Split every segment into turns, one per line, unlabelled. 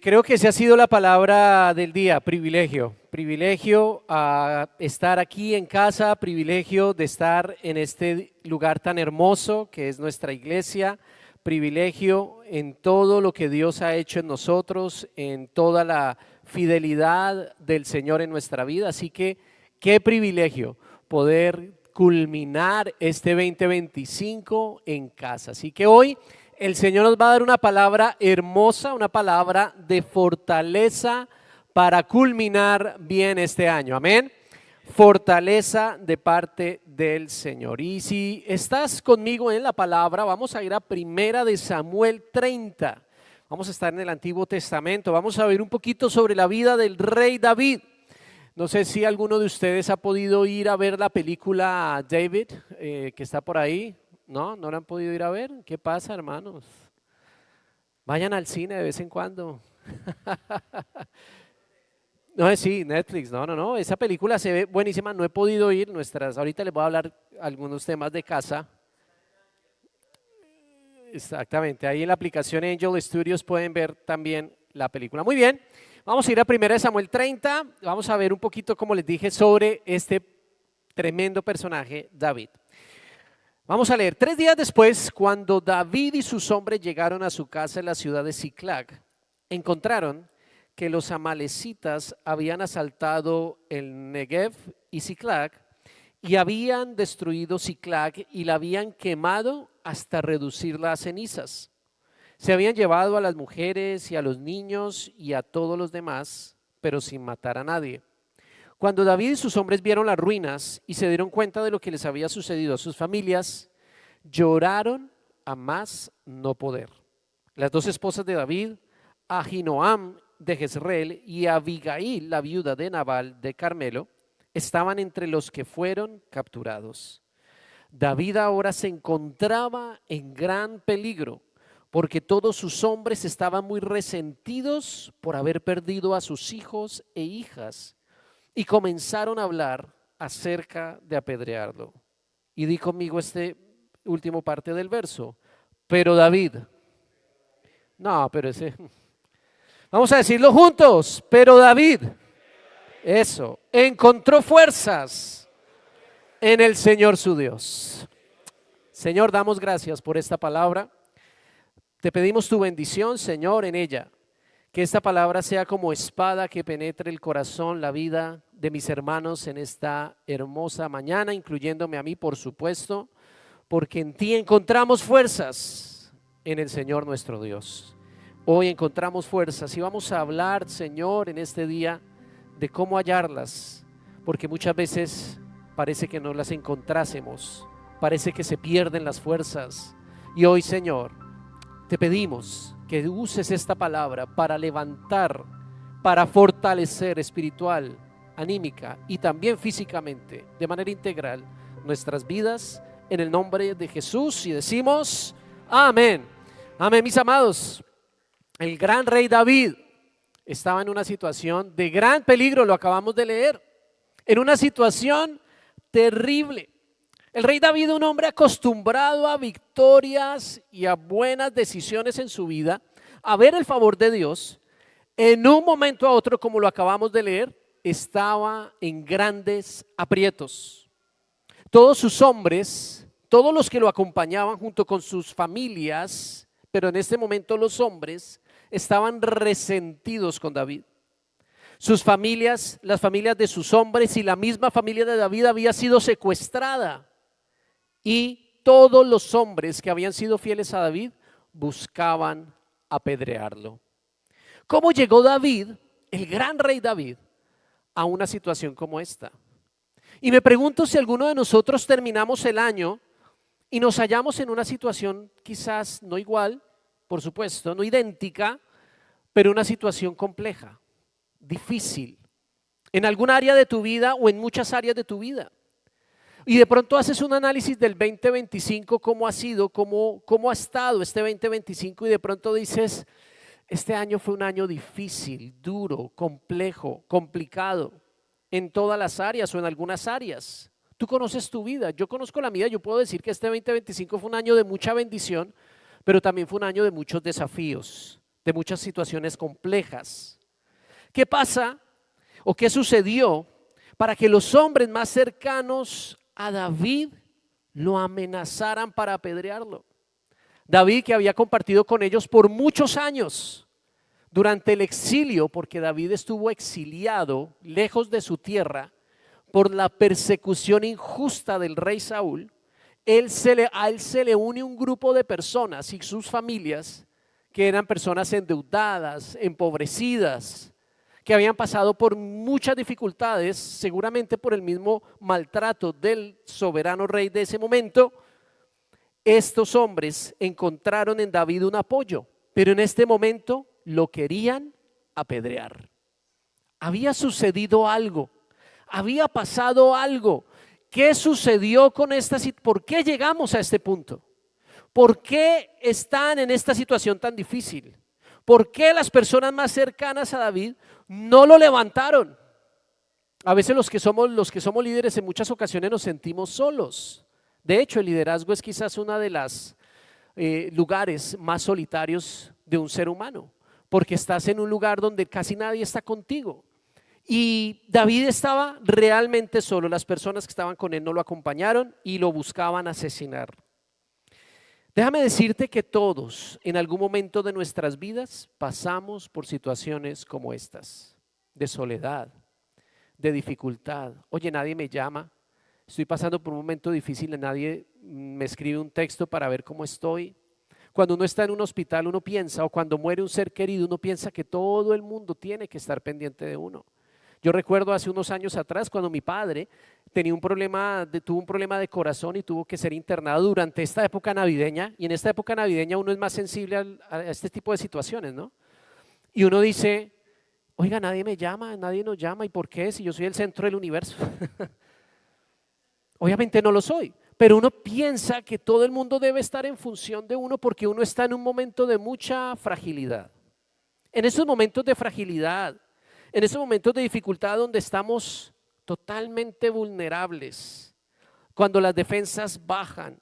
Creo que esa ha sido la palabra del día, privilegio. Privilegio a estar aquí en casa, privilegio de estar en este lugar tan hermoso que es nuestra iglesia, privilegio en todo lo que Dios ha hecho en nosotros, en toda la fidelidad del Señor en nuestra vida. Así que qué privilegio poder culminar este 2025 en casa. Así que hoy el Señor nos va a dar una palabra hermosa, una palabra de fortaleza para culminar bien este año. Amén. Fortaleza de parte del Señor. Y si estás conmigo en la palabra, vamos a ir a Primera de Samuel 30. Vamos a estar en el Antiguo Testamento. Vamos a ver un poquito sobre la vida del rey David. No sé si alguno de ustedes ha podido ir a ver la película David, que está por ahí. ¿No? ¿No la han podido ir a ver? ¿Qué pasa, hermanos? Vayan al cine de vez en cuando. No, sí, Netflix, no, esa película se ve buenísima, no he podido ir, ahorita les voy a hablar algunos temas de casa. Exactamente, ahí en la aplicación Angel Studios pueden ver también la película. Muy bien, vamos a ir a 1 Samuel 30, vamos a ver un poquito, como les dije, sobre este tremendo personaje, David. Vamos a leer. 3 días después, cuando David y sus hombres llegaron a su casa en la ciudad de Siclag, encontraron que los amalecitas habían asaltado el Negev y Siclag y habían destruido Siclag y la habían quemado hasta reducirla a cenizas. Se habían llevado a las mujeres y a los niños y a todos los demás, pero sin matar a nadie. Cuando David y sus hombres vieron las ruinas y se dieron cuenta de lo que les había sucedido a sus familias, lloraron a más no poder. Las 2 esposas de David, Ahinoam de Jezreel y Abigail, la viuda de Nabal de Carmelo, estaban entre los que fueron capturados. David ahora se encontraba en gran peligro, porque todos sus hombres estaban muy resentidos por haber perdido a sus hijos e hijas, y comenzaron a hablar acerca de apedrearlo. Y di conmigo este último parte del verso. Pero David, vamos a decirlo juntos. Pero David, eso, encontró fuerzas en el Señor su Dios. Señor, damos gracias por esta palabra. Te pedimos tu bendición, Señor, en ella. Que esta palabra sea como espada que penetre el corazón, la vida de mis hermanos en esta hermosa mañana, incluyéndome a mí, por supuesto, porque en ti encontramos fuerzas en el Señor nuestro Dios. Hoy encontramos fuerzas y vamos a hablar, Señor, en este día de cómo hallarlas, porque muchas veces parece que no las encontrásemos, parece que se pierden las fuerzas. Y hoy, Señor, te pedimos que uses esta palabra para levantar, para fortalecer espiritual, anímica y también físicamente, de manera integral, nuestras vidas en el nombre de Jesús. Y decimos amén. Amén, mis amados. El gran rey David estaba en una situación de gran peligro, lo acabamos de leer, en una situación terrible. El rey David, un hombre acostumbrado a victorias y a buenas decisiones en su vida, a ver el favor de Dios, en un momento a otro, como lo acabamos de leer, estaba en grandes aprietos. Todos sus hombres, todos los que lo acompañaban junto con sus familias, pero en este momento los hombres estaban resentidos con David. Sus familias, las familias de sus hombres y la misma familia de David había sido secuestrada. Y todos los hombres que habían sido fieles a David buscaban apedrearlo. ¿Cómo llegó David, el gran rey David, a una situación como esta? Y me pregunto si alguno de nosotros terminamos el año y nos hallamos en una situación quizás no igual, por supuesto, no idéntica, pero una situación compleja, difícil, en algún área de tu vida o en muchas áreas de tu vida. Y de pronto haces un análisis del 2025, cómo ha sido, cómo ha estado este 2025, y de pronto dices, este año fue un año difícil, duro, complejo, complicado, en todas las áreas o en algunas áreas. Tú conoces tu vida, yo conozco la mía, yo puedo decir que este 2025 fue un año de mucha bendición, pero también fue un año de muchos desafíos, de muchas situaciones complejas. ¿Qué pasa o qué sucedió para que los hombres más cercanos a David lo amenazaran para apedrearlo? David, que había compartido con ellos por muchos años durante el exilio, porque David estuvo exiliado lejos de su tierra por la persecución injusta del rey Saúl. A él se le une un grupo de personas y sus familias que eran personas endeudadas, empobrecidas, que habían pasado por muchas dificultades, seguramente por el mismo maltrato del soberano rey de ese momento. Estos hombres encontraron en David un apoyo, pero en este momento lo querían apedrear. Había sucedido algo, había pasado algo. ¿Qué sucedió con esta situación? ¿Por qué llegamos a este punto? ¿Por qué están en esta situación tan difícil? ¿Por qué las personas más cercanas a David no lo levantaron? A veces los que somos líderes en muchas ocasiones nos sentimos solos. De hecho, el liderazgo es quizás uno de los lugares más solitarios de un ser humano, porque estás en un lugar donde casi nadie está contigo. Y David estaba realmente solo. Las personas que estaban con él no lo acompañaron y lo buscaban asesinar. Déjame decirte que todos en algún momento de nuestras vidas pasamos por situaciones como estas, de soledad, de dificultad. Oye, nadie me llama, estoy pasando por un momento difícil, nadie me escribe un texto para ver cómo estoy. Cuando uno está en un hospital uno piensa, o cuando muere un ser querido, uno piensa que todo el mundo tiene que estar pendiente de uno. Yo recuerdo hace unos años atrás cuando mi padre tuvo un problema de corazón y tuvo que ser internado durante esta época navideña, y en esta época navideña uno es más sensible a este tipo de situaciones, ¿no? Y uno dice, oiga, nadie me llama, nadie nos llama, ¿y por qué? Si yo soy el centro del universo. Obviamente no lo soy, pero uno piensa que todo el mundo debe estar en función de uno porque uno está en un momento de mucha fragilidad. En esos momentos de fragilidad, en esos momentos de dificultad donde estamos totalmente vulnerables, cuando las defensas bajan,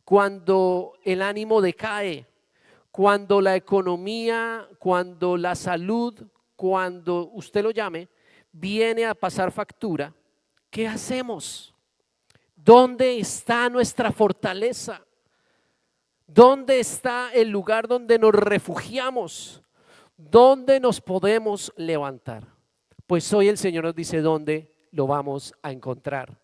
cuando el ánimo decae, cuando la economía, cuando la salud, cuando usted lo llame, viene a pasar factura, ¿qué hacemos? ¿Dónde está nuestra fortaleza? ¿Dónde está el lugar donde nos refugiamos? ¿Dónde nos podemos levantar? Pues hoy el Señor nos dice dónde lo vamos a encontrar.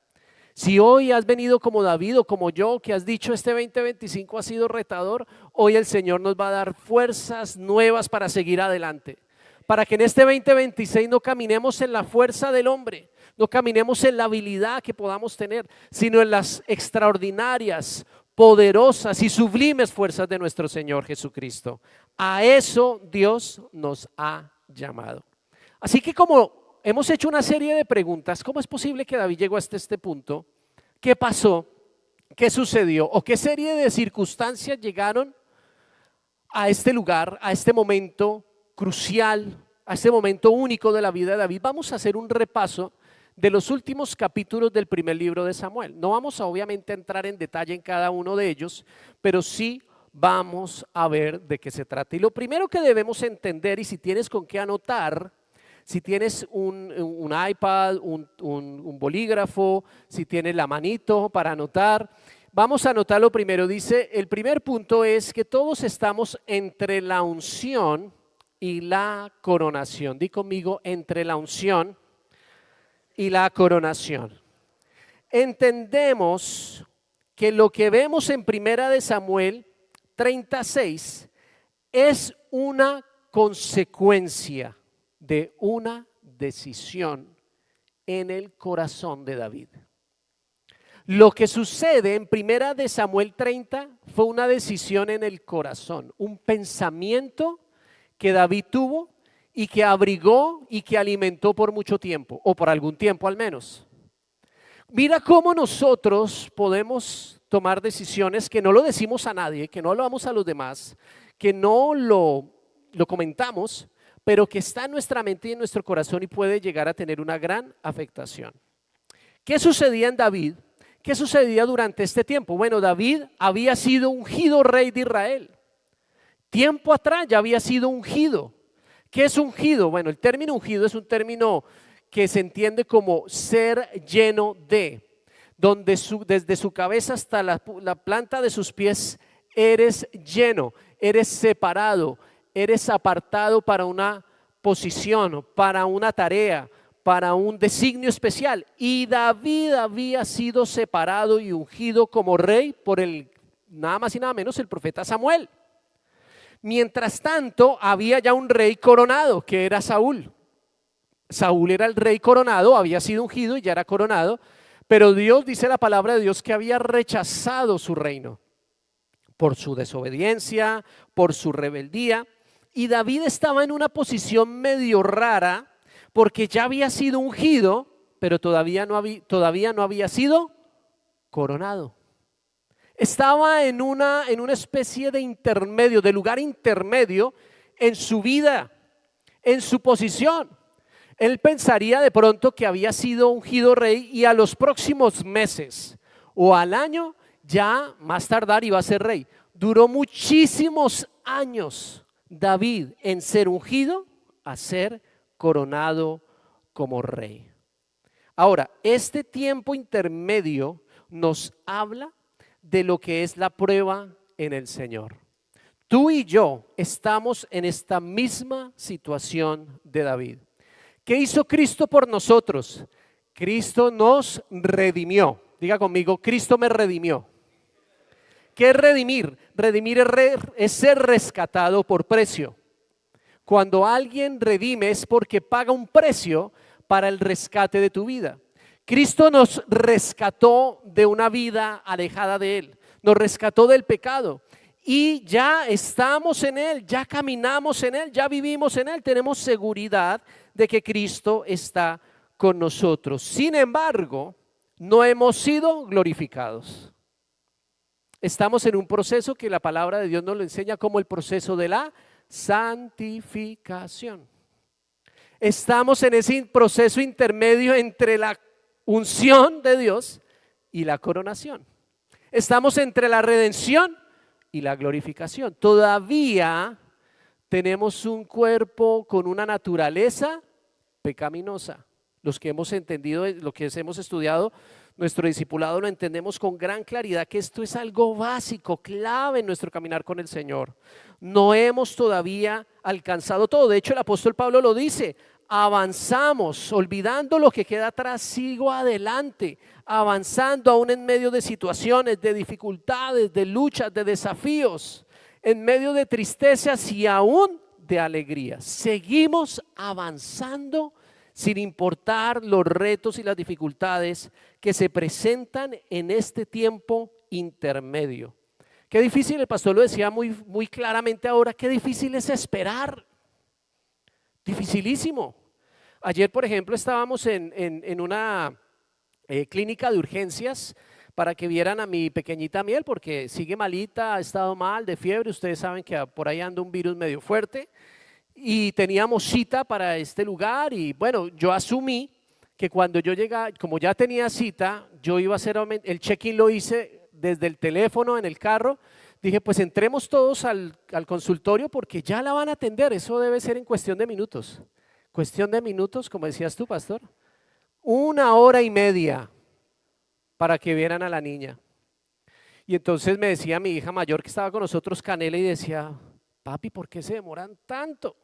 Si hoy has venido como David o como yo, que has dicho este 2025 ha sido retador, hoy el Señor nos va a dar fuerzas nuevas para seguir adelante. Para que en este 2026 no caminemos en la fuerza del hombre, no caminemos en la habilidad que podamos tener, sino en las extraordinarias, poderosas y sublimes fuerzas de nuestro Señor Jesucristo. A eso Dios nos ha llamado. Así que como hemos hecho una serie de preguntas, ¿cómo es posible que David llegó hasta este punto? ¿Qué pasó? ¿Qué sucedió? ¿O qué serie de circunstancias llegaron a este lugar, a este momento crucial, a este momento único de la vida de David? Vamos a hacer un repaso de los últimos capítulos del primer libro de Samuel. No vamos a obviamente entrar en detalle en cada uno de ellos, pero sí vamos a ver de qué se trata. Y lo primero que debemos entender, y si tienes con qué anotar, si tienes un iPad, un bolígrafo, si tienes la manito para anotar, vamos a anotar lo primero. Dice, el primer punto es que todos estamos entre la unción y la coronación. Di conmigo, entre la unción y la coronación. Entendemos que lo que vemos en Primera de Samuel 36 es una consecuencia de una decisión en el corazón de David. Lo que sucede en Primera de Samuel 30 fue una decisión en el corazón, un pensamiento que David tuvo y que abrigó y que alimentó por mucho tiempo, o por algún tiempo al menos. Mira cómo nosotros podemos tomar decisiones que no lo decimos a nadie, que no hablamos a los demás, que no lo comentamos, pero que está en nuestra mente y en nuestro corazón y puede llegar a tener una gran afectación. ¿Qué sucedía en David? ¿Qué sucedía durante este tiempo? Bueno, David había sido ungido rey de Israel. Tiempo atrás ya había sido ungido. ¿Qué es ungido? Bueno, el término ungido es un término que se entiende como ser lleno de, donde desde su cabeza hasta la planta de sus pies eres lleno, eres separado, eres apartado para una posición, para una tarea, para un designio especial. Y David había sido separado y ungido como rey por el nada más y nada menos el profeta Samuel. Mientras tanto, había ya un rey coronado, que era Saúl. Saúl era el rey coronado, había sido ungido y ya era coronado, pero Dios, dice la palabra de Dios, que había rechazado su reino por su desobediencia, por su rebeldía. Y David estaba en una posición medio rara porque ya había sido ungido, pero todavía no había sido coronado. Estaba en una especie de intermedio, de lugar intermedio en su vida, en su posición. Él pensaría de pronto que había sido ungido rey y a los próximos meses o al año ya más tardar iba a ser rey. Duró muchísimos años David en ser ungido a ser coronado como rey. Ahora, este tiempo intermedio nos habla de lo que es la prueba en el Señor. Tú y yo estamos en esta misma situación de David. ¿Qué hizo Cristo por nosotros? Cristo nos redimió. Diga conmigo, Cristo me redimió. ¿Qué es redimir? Redimir es ser rescatado por precio. Cuando alguien redime es porque paga un precio para el rescate de tu vida. Cristo nos rescató de una vida alejada de Él, nos rescató del pecado y ya estamos en Él, ya caminamos en Él, ya vivimos en Él, tenemos seguridad de que Cristo está con nosotros. Sin embargo, no hemos sido glorificados. Estamos en un proceso que la palabra de Dios nos lo enseña como el proceso de la santificación. Estamos en ese proceso intermedio entre la unción de Dios y la coronación. Estamos entre la redención y la glorificación. Todavía tenemos un cuerpo con una naturaleza pecaminosa. Los que hemos entendido, lo que hemos estudiado, nuestro discipulado lo entendemos con gran claridad que esto es algo básico, clave en nuestro caminar con el Señor. No hemos todavía alcanzado todo. De hecho, el apóstol Pablo lo dice: avanzamos, olvidando lo que queda atrás, sigo adelante, avanzando aún en medio de situaciones, de dificultades, de luchas, de desafíos, en medio de tristezas y aún de alegrías. Seguimos avanzando sin importar los retos y las dificultades que se presentan en este tiempo intermedio. Qué difícil, el pastor lo decía muy claramente ahora, qué difícil es esperar. Dificilísimo. Ayer, por ejemplo, estábamos en una clínica de urgencias para que vieran a mi pequeñita Miel, porque sigue malita, ha estado mal, de fiebre. Ustedes saben que por ahí anda un virus medio fuerte. Y teníamos cita para este lugar y bueno, yo asumí que cuando yo llegaba, como ya tenía cita, yo iba a hacer el check-in, lo hice desde el teléfono en el carro. Dije, pues entremos todos al consultorio porque ya la van a atender. Eso debe ser en cuestión de minutos. Cuestión de minutos, como decías tú, pastor. 1 hora y media para que vieran a la niña. Y entonces me decía mi hija mayor que estaba con nosotros, Canela, y decía: papi, ¿por qué se demoran tanto?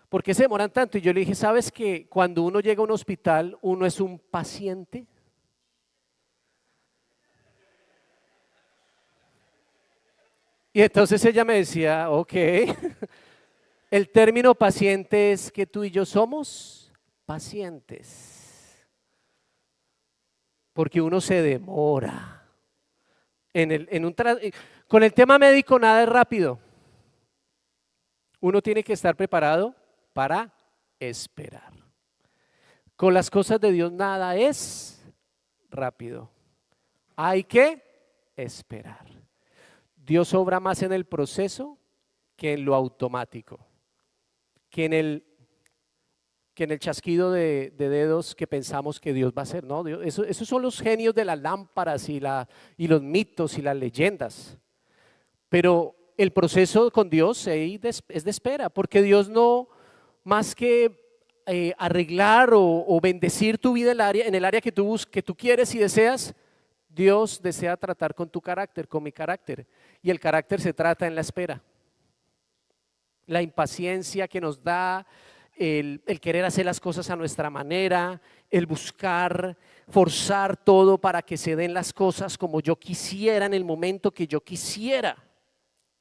¿Por qué se demoran tanto? Y yo le dije, ¿sabes que cuando uno llega a un hospital, uno es un paciente? Y entonces ella me decía, ok, el término paciente es que tú y yo somos pacientes, porque uno se demora. Con el tema médico nada es rápido. Uno tiene que estar preparado para esperar. Con las cosas de Dios nada es rápido. Hay que esperar. Dios obra más en el proceso que en lo automático, que en el chasquido de dedos que pensamos que Dios va a hacer. No, esos son los genios de las lámparas y los mitos y las leyendas. Pero el proceso con Dios es de espera, porque Dios no más que arreglar o bendecir tu vida en el área que que tú quieres y deseas. Dios desea tratar con tu carácter, con mi carácter, y el carácter se trata en la espera. La impaciencia que nos da, el querer hacer las cosas a nuestra manera, el buscar, forzar todo para que se den las cosas como yo quisiera en el momento que yo quisiera.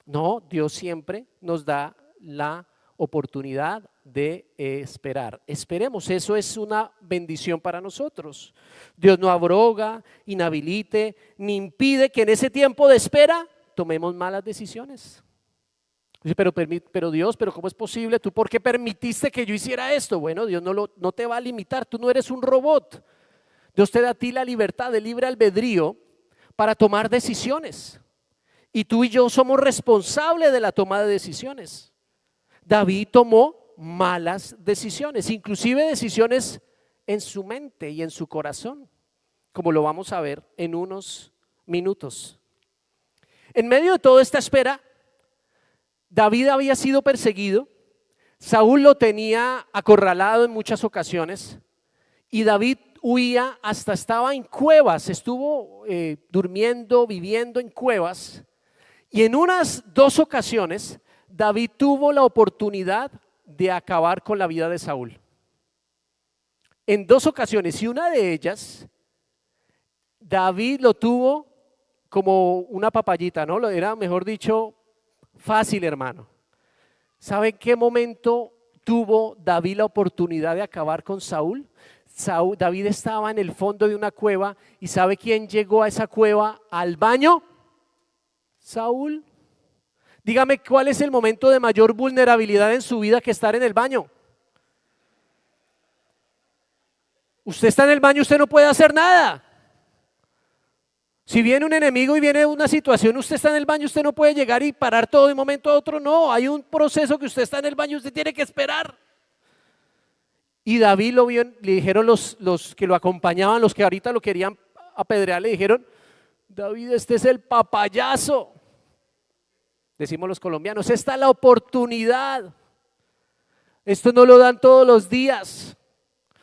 No, Dios siempre nos da la oportunidad de esperar. Esperemos, eso es una bendición para nosotros. Dios no abroga, inhabilite, ni impide que en ese tiempo de espera tomemos malas decisiones. Pero Dios, pero ¿cómo es posible? ¿Tú por qué permitiste que yo hiciera esto? Bueno, Dios no te va a limitar, tú no eres un robot. Dios te da a ti la libertad de libre albedrío para tomar decisiones. Y tú y yo somos responsables de la toma de decisiones. David tomó malas decisiones, inclusive decisiones en su mente y en su corazón, como lo vamos a ver en unos minutos. En medio de toda esta espera, David había sido perseguido, Saúl lo tenía acorralado en muchas ocasiones y David huía, hasta estaba en cuevas, estuvo durmiendo, viviendo en cuevas, y en unas 2 ocasiones David tuvo la oportunidad de acabar con la vida de Saúl. En 2 ocasiones, y una de ellas David lo tuvo como una papayita, ¿no? Era, mejor dicho, fácil, hermano. ¿Sabe en qué momento tuvo David la oportunidad de acabar con Saúl? David estaba en el fondo de una cueva, y ¿sabe quién llegó a esa cueva al baño? Saúl. Dígame, ¿cuál es el momento de mayor vulnerabilidad en su vida que estar en el baño? Usted está en el baño, usted no puede hacer nada. Si viene un enemigo y viene una situación, usted está en el baño, usted no puede llegar y parar todo de un momento a otro. No, hay un proceso que usted está en el baño, usted tiene que esperar. Y David lo vio, le dijeron los que lo acompañaban, los que ahorita lo querían apedrear, le dijeron: David, este es el papayazo. Decimos los colombianos, esta es la oportunidad. Esto no lo dan todos los días.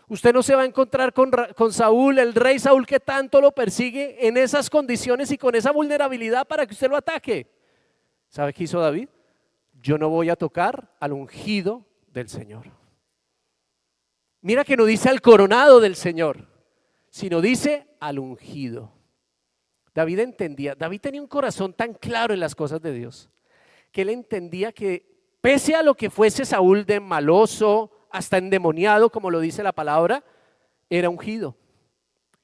Usted no se va a encontrar con Saúl, el rey Saúl, que tanto lo persigue, en esas condiciones y con esa vulnerabilidad para que usted lo ataque. ¿Sabe qué hizo David? Yo no voy a tocar al ungido del Señor. Mira que no dice al coronado del Señor, sino dice al ungido. David entendía, David tenía un corazón tan claro en las cosas de Dios, que él entendía que pese a lo que fuese Saúl de maloso, hasta endemoniado, como lo dice la palabra, era ungido.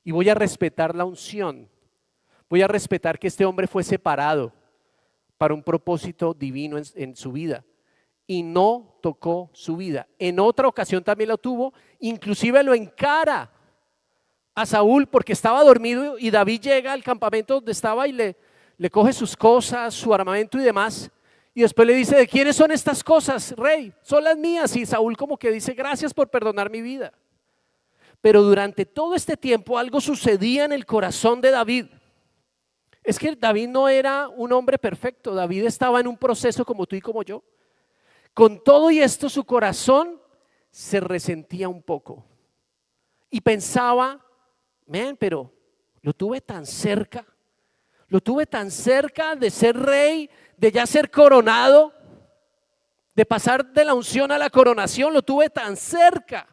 Y voy a respetar la unción, voy a respetar que este hombre fue separado para un propósito divino en su vida, y no tocó su vida. En otra ocasión también lo tuvo, inclusive lo encara a Saúl porque estaba dormido, y David llega al campamento donde estaba y le coge sus cosas, su armamento y demás, y después le dice: ¿de quiénes son estas cosas, rey? Son las mías. Y Saúl como que dice: gracias por perdonar mi vida. Pero durante todo este tiempo algo sucedía en el corazón de David. Es que David no era un hombre perfecto, David estaba en un proceso como tú y como yo. Con todo y esto, su corazón se resentía un poco y pensaba: pero lo tuve tan cerca de ser rey, de ya ser coronado, de pasar de la unción a la coronación, lo tuve tan cerca,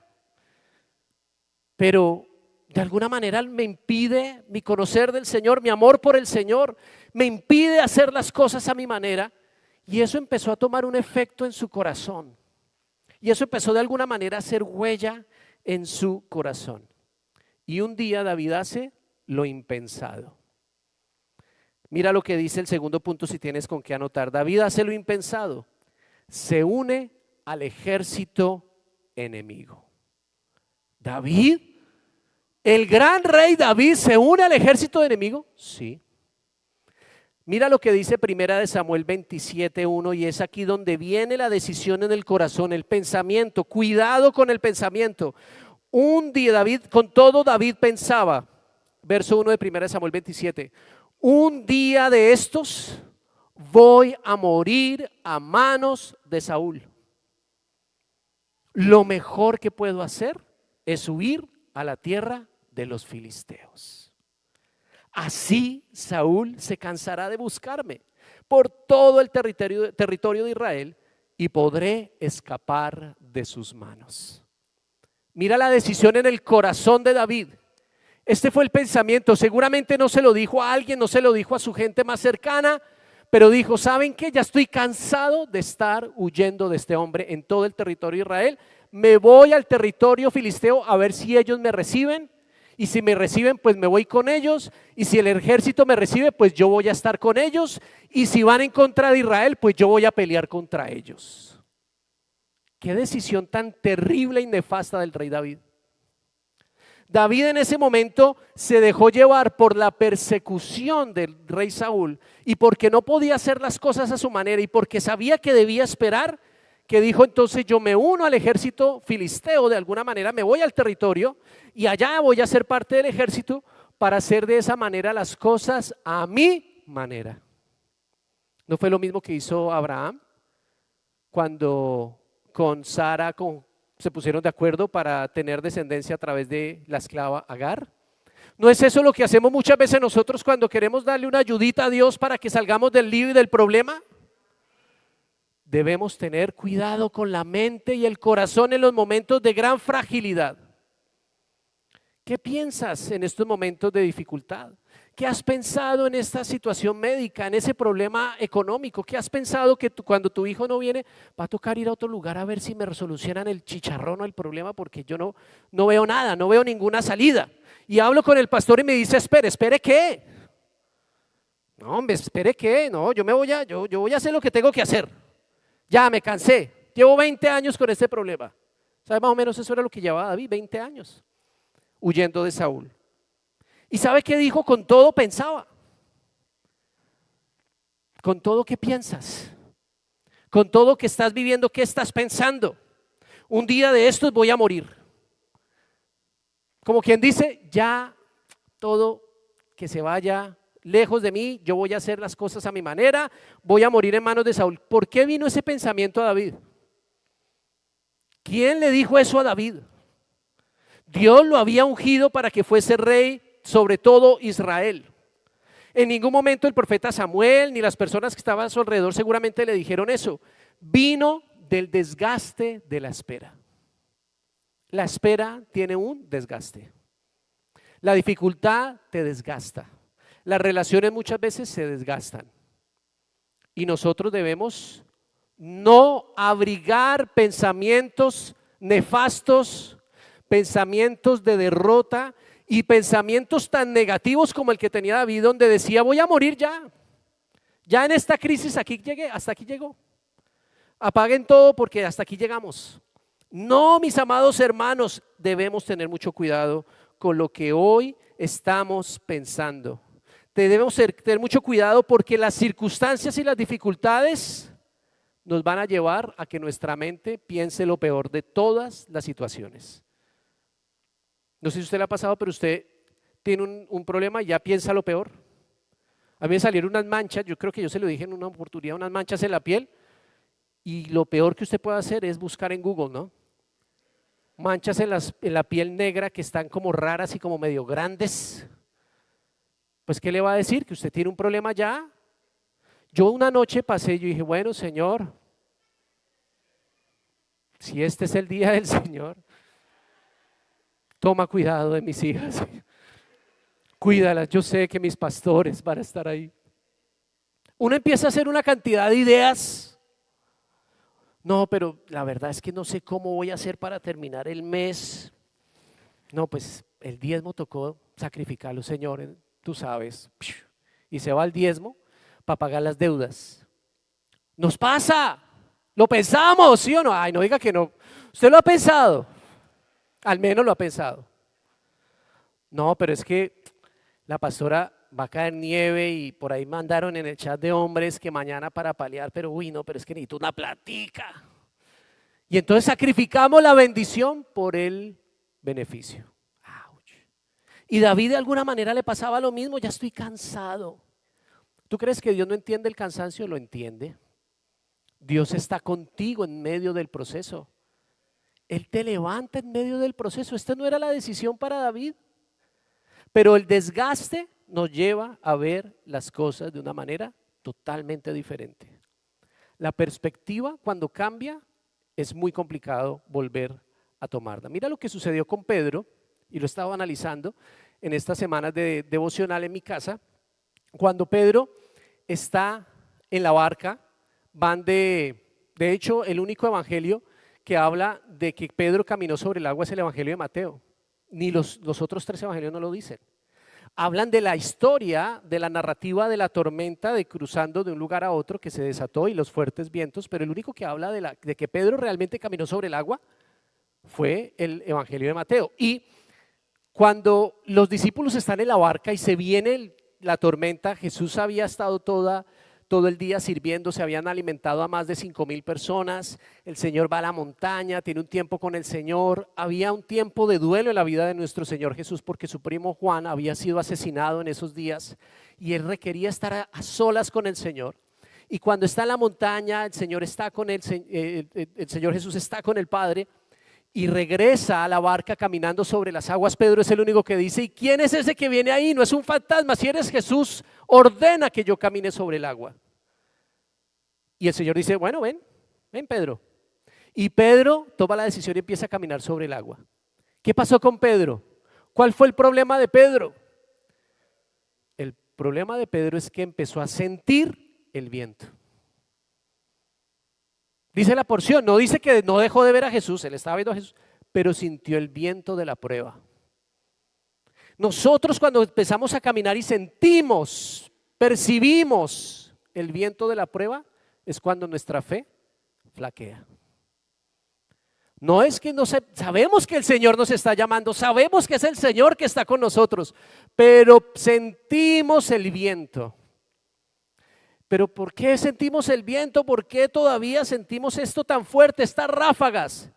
pero de alguna manera me impide mi conocer del Señor, mi amor por el Señor, me impide hacer las cosas a mi manera. Y eso empezó a tomar un efecto en su corazón, y eso empezó de alguna manera a hacer huella en su corazón. Y un día David hace lo impensado. Mira lo que dice el segundo punto, si tienes con qué anotar. David hace lo impensado, se une al ejército enemigo. David, el gran rey David, ¿se une al ejército enemigo? Sí. Mira lo que dice Primera de Samuel 27:1, y es aquí donde viene la decisión en el corazón, el pensamiento. Cuidado con el pensamiento. Un día David pensaba, verso 1 de Primera de Samuel 27, un día de estos voy a morir a manos de Saúl. Lo mejor que puedo hacer es huir a la tierra de los filisteos. Así Saúl se cansará de buscarme por todo el territorio de Israel y podré escapar de sus manos. Mira la decisión en el corazón de David. Este fue el pensamiento. Seguramente no se lo dijo a alguien, no se lo dijo a su gente más cercana, pero dijo: ¿saben qué? Ya estoy cansado de estar huyendo de este hombre en todo el territorio de Israel. Me voy al territorio filisteo a ver si ellos me reciben. Y si me reciben, pues me voy con ellos. Y si el ejército me recibe, pues yo voy a estar con ellos. Y si van en contra de Israel, pues yo voy a pelear contra ellos. Qué decisión tan terrible y nefasta del rey David. David en ese momento se dejó llevar por la persecución del rey Saúl, y porque no podía hacer las cosas a su manera y porque sabía que debía esperar, que dijo: entonces yo me uno al ejército filisteo, de alguna manera me voy al territorio y allá voy a ser parte del ejército para hacer de esa manera las cosas a mi manera. ¿No fue lo mismo que hizo Abraham cuando con Sara se pusieron de acuerdo para tener descendencia a través de la esclava Agar? ¿No es eso lo que hacemos muchas veces nosotros cuando queremos darle una ayudita a Dios para que salgamos del lío y del problema? Debemos tener cuidado con la mente y el corazón en los momentos de gran fragilidad. ¿Qué piensas en estos momentos de dificultad? ¿Qué has pensado en esta situación médica, en ese problema económico? ¿Qué has pensado que cuando tu hijo no viene, va a tocar ir a otro lugar a ver si me resolucionan el chicharrón o el problema, porque yo no veo nada, no veo ninguna salida? Y hablo con el pastor y me dice: espere qué. No, hombre, espere qué. No, yo voy a hacer lo que tengo que hacer. Ya me cansé. Llevo 20 años con este problema. ¿Sabe? Más o menos eso era lo que llevaba David, 20 años huyendo de Saúl. ¿Y sabe qué dijo? Con todo pensaba. Con todo, ¿qué piensas? Con todo que estás viviendo, ¿qué estás pensando? Un día de estos voy a morir. Como quien dice: ya todo que se vaya lejos de mí, yo voy a hacer las cosas a mi manera, voy a morir en manos de Saúl. ¿Por qué vino ese pensamiento a David? ¿Quién le dijo eso a David? Dios lo había ungido para que fuese rey sobre todo Israel. En ningún momento el profeta Samuel ni las personas que estaban a su alrededor seguramente le dijeron eso. Vino del desgaste de la espera. La espera tiene un desgaste. La dificultad te desgasta. Las relaciones muchas veces se desgastan. Y nosotros debemos no abrigar pensamientos nefastos, pensamientos de derrota y pensamientos tan negativos como el que tenía David, donde decía: voy a morir ya en esta crisis, aquí llegué, hasta aquí llegó. Apaguen todo porque hasta aquí llegamos. No, mis amados hermanos, debemos tener mucho cuidado con lo que hoy estamos pensando. Debemos tener mucho cuidado porque las circunstancias y las dificultades nos van a llevar a que nuestra mente piense lo peor de todas las situaciones. No sé si a usted le ha pasado, pero usted tiene un problema y ya piensa lo peor. A mí me salieron unas manchas, yo creo que yo se lo dije en una oportunidad, unas manchas en la piel, y lo peor que usted puede hacer es buscar en Google, ¿no? Manchas en la piel negra que están como raras y como medio grandes. Pues ¿qué le va a decir? Que usted tiene un problema ya. Yo una noche pasé, yo dije: bueno, Señor, si este es el día del Señor, toma cuidado de mis hijas, cuídalas, yo sé que mis pastores van a estar ahí. Uno empieza a hacer una cantidad de ideas. No, pero la verdad es que no sé cómo voy a hacer para terminar el mes. No, pues el diezmo tocó sacrificarlo, Señor, tú sabes. Y se va el diezmo para pagar las deudas. Nos pasa, lo pensamos, ¿sí o no? Ay, no diga que no. Usted lo ha pensado, al menos lo ha pensado. No, pero es que la pastora va a caer nieve y por ahí mandaron en el chat de hombres que mañana para paliar, pero uy, no, pero es que necesito una platica. Y entonces sacrificamos la bendición por el beneficio. Ouch. Y David de alguna manera le pasaba lo mismo: ya estoy cansado. ¿Tú crees que Dios no entiende el cansancio? Lo entiende. Dios está contigo en medio del proceso. Él te levanta en medio del proceso. Esta no era la decisión para David. Pero el desgaste nos lleva a ver las cosas de una manera totalmente diferente. La perspectiva, cuando cambia, es muy complicado volver a tomarla. Mira lo que sucedió con Pedro, y lo estaba analizando en estas semanas de devocional en mi casa. Cuando Pedro está en la barca, de hecho, el único evangelio que habla de que Pedro caminó sobre el agua es el evangelio de Mateo. Ni los otros 3 evangelios no lo dicen. Hablan de la historia, de la narrativa de la tormenta de cruzando de un lugar a otro que se desató y los fuertes vientos, pero el único que habla de que Pedro realmente caminó sobre el agua fue el evangelio de Mateo. Y cuando los discípulos están en la barca y se viene la tormenta, Jesús había estado todo el día sirviendo, se habían alimentado a más de 5,000 personas, el Señor va a la montaña, tiene un tiempo con el Señor, había un tiempo de duelo en la vida de nuestro Señor Jesús porque su primo Juan había sido asesinado en esos días y él requería estar a solas con el Señor. Y cuando está en la montaña, el Señor Jesús está con el Padre y regresa a la barca caminando sobre las aguas. Pedro es el único que dice: ¿y quién es ese que viene ahí? No es un fantasma, si eres Jesús, ordena que yo camine sobre el agua. Y el Señor dice: bueno, ven Pedro. Y Pedro toma la decisión y empieza a caminar sobre el agua. ¿Qué pasó con Pedro? ¿Cuál fue el problema de Pedro? El problema de Pedro es que empezó a sentir el viento. Dice la porción, no dice que no dejó de ver a Jesús, él estaba viendo a Jesús, pero sintió el viento de la prueba. Nosotros cuando empezamos a caminar y percibimos el viento de la prueba, es cuando nuestra fe flaquea. No es que sabemos que el Señor nos está llamando, sabemos que es el Señor que está con nosotros, pero sentimos el viento. ¿Pero por qué sentimos el viento? ¿Por qué todavía sentimos esto tan fuerte, estas ráfagas?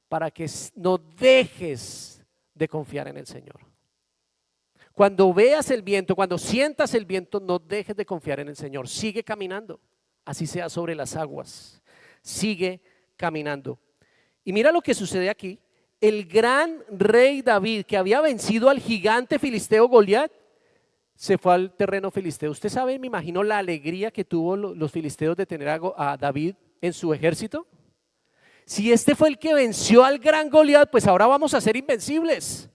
Para que no dejes de confiar en el Señor. Cuando veas el viento, cuando sientas el viento, no dejes de confiar en el Señor. Sigue caminando, así sea sobre las aguas. Sigue caminando. Y mira lo que sucede aquí. El gran rey David, que había vencido al gigante filisteo Goliat, se fue al terreno filisteo. Usted sabe, me imagino la alegría que tuvo los filisteos de tener a David en su ejército. Si este fue el que venció al gran Goliat, pues ahora vamos a ser invencibles.